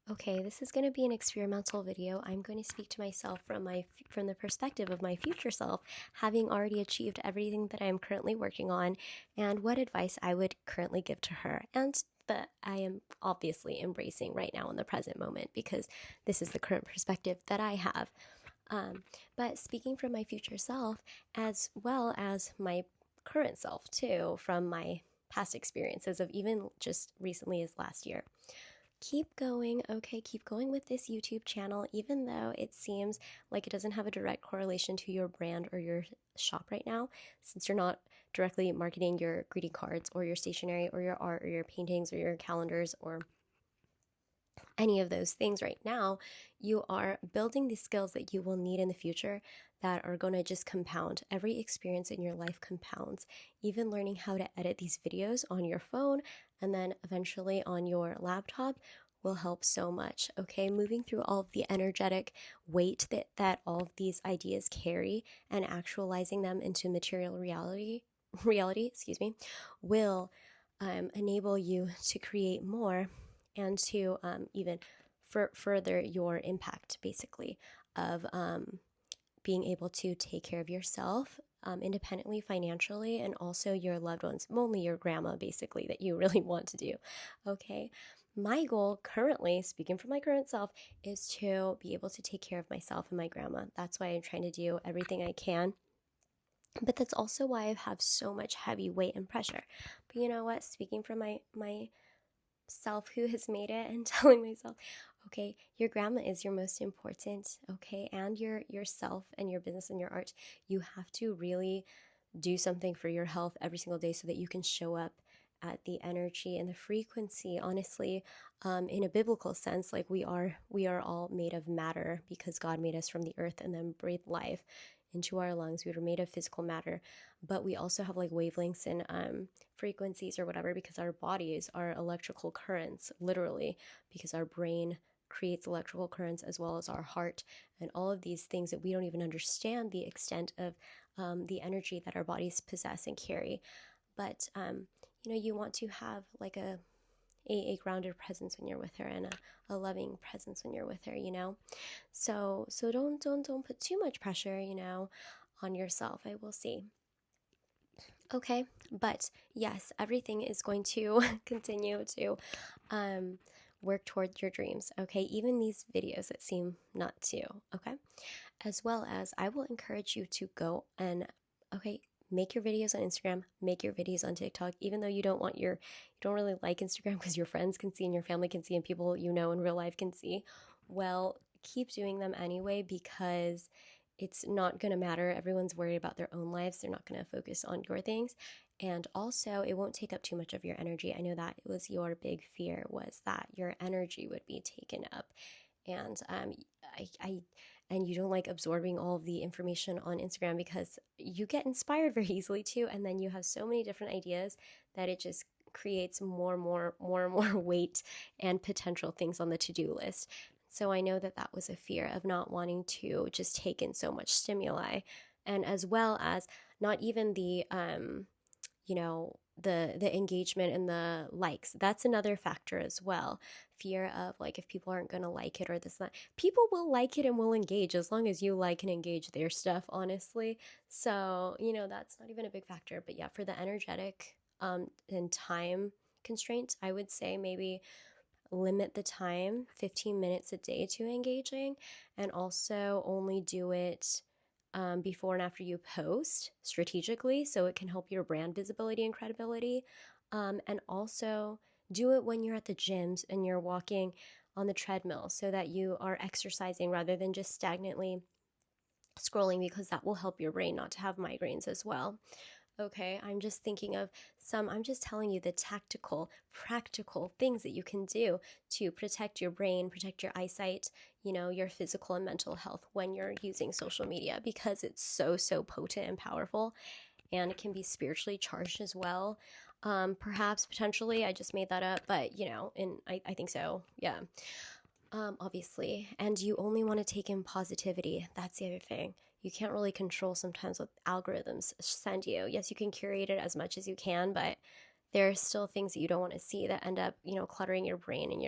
Okay, this is going to be an experimental video. I'm going to speak to myself from the perspective of my future self, having already achieved everything that I am currently working on, and what advice I would currently give to her, and that I am obviously embracing right now in the present moment because this is the current perspective that I have. Um, but speaking from my future self, as well as my current self too, from my past experiences of even just recently as last year. Keep going, okay? Keep going with this YouTube channel, even though it seems like it doesn't have a direct correlation to your brand or your shop right now, since you're not directly marketing your greeting cards or your stationery or your art or your paintings or your calendars or any of those things right now. You are building the skills that you will need in the future that are going to just compound. Every experience in your life compounds. Even learning how to edit these videos on your phone and then eventually on your laptop will help so much. Okay, moving through all of the energetic weight that all of these ideas carry and actualizing them into material reality, excuse me, will enable you to create more and to even further your impact, basically, of being able to take care of yourself independently, financially, and also your loved ones, mainly your grandma, basically, that you really want to do. Okay. My goal currently, speaking for my current self, is to be able to take care of myself and my grandma. That's why I'm trying to do everything I can. But that's also why I have so much heavy weight and pressure. But you know what? Speaking from my self who has made it and telling myself, okay, your grandma is your most important, okay, and yourself and your business and your art. You have to really do something for your health every single day so that you can show up at the energy and the frequency, honestly, in a biblical sense. Like we are all made of matter because God made us from the earth and then breathed life into our lungs. We were made of physical matter, but we also have like wavelengths and frequencies or whatever, because our bodies are electrical currents, literally, because our brain creates electrical currents as well as our heart, and all of these things that we don't even understand the extent of the energy that our bodies possess and carry. But you want to have like a grounded presence when you're with her, and a loving presence when you're with her, so don't put too much pressure, on yourself. I will see. Okay, but yes, everything is going to continue to work towards your dreams. Okay, even these videos that seem not to. Okay, as well as I will encourage you to go and, okay, make your videos on Instagram, make your videos on TikTok, even though you don't really like Instagram because your friends can see and your family can see and people you know in real life can see. Well, keep doing them anyway, because it's not going to matter. Everyone's worried about their own lives. They're not going to focus on your things. And also, it won't take up too much of your energy. I know that it was your big fear, was that your energy would be taken up. And I and you don't like absorbing all of the information on Instagram because you get inspired very easily too, and then you have so many different ideas that it just creates more weight and potential things on the to-do list. So I know that that was a fear of not wanting to just take in so much stimuli, and as well as not even the the engagement and the likes. That's another factor as well. Fear of, like, if people aren't going to like it or this that. People will like it and will engage as long as you like and engage their stuff, honestly. So that's not even a big factor. But yeah, for the energetic and time constraints, I would say maybe limit the time 15 minutes a day to engaging, and also only do it before and after you post strategically, so it can help your brand visibility and credibility. And also do it when you're at the gyms and you're walking on the treadmill, so that you are exercising rather than just stagnantly scrolling, because that will help your brain not to have migraines as well. Okay, I'm just telling you the tactical, practical things that you can do to protect your brain, protect your eyesight, your physical and mental health when you're using social media, because it's so potent and powerful, and it can be spiritually charged as well. Perhaps, potentially, I just made that up, but and I think so, yeah. Obviously. And you only want to take in positivity. That's the other thing. You can't really control sometimes what algorithms send you. Yes, you can curate it as much as you can, but there are still things that you don't want to see that end up, cluttering your brain and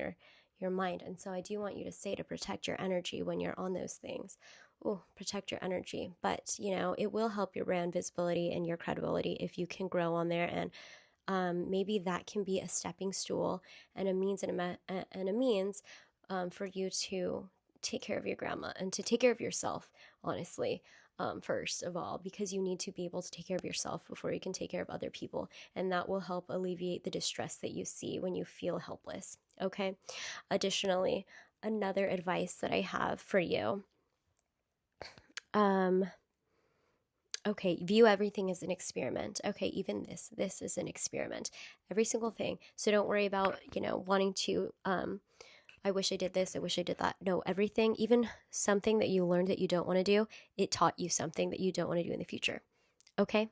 your mind. And so I do want you to say to protect your energy when you're on those things. Oh, protect your energy. But, you know, it will help your brand visibility and your credibility if you can grow on there. And maybe that can be a stepping stool and a means and a means for you to take care of your grandma and to take care of yourself, honestly, first of all, because you need to be able to take care of yourself before you can take care of other people. And that will help alleviate the distress that you see when you feel helpless. Okay. Additionally, another advice that I have for you. Okay, view everything as an experiment. Okay, even this is an experiment. Every single thing. So don't worry about, you know, wanting to I wish I did this, I wish I did that. No, everything, even something that you learned that you don't want to do, it taught you something that you don't want to do in the future. Okay?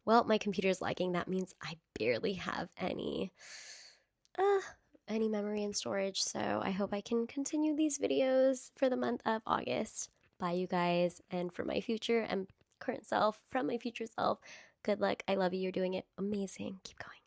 Well, my computer's lagging. That means I barely have uh any memory and storage. So I hope I can continue these videos for the month of August. Bye, you guys. And for my future and current self, from my future self, good luck. I love you. You're doing it amazing. Keep going.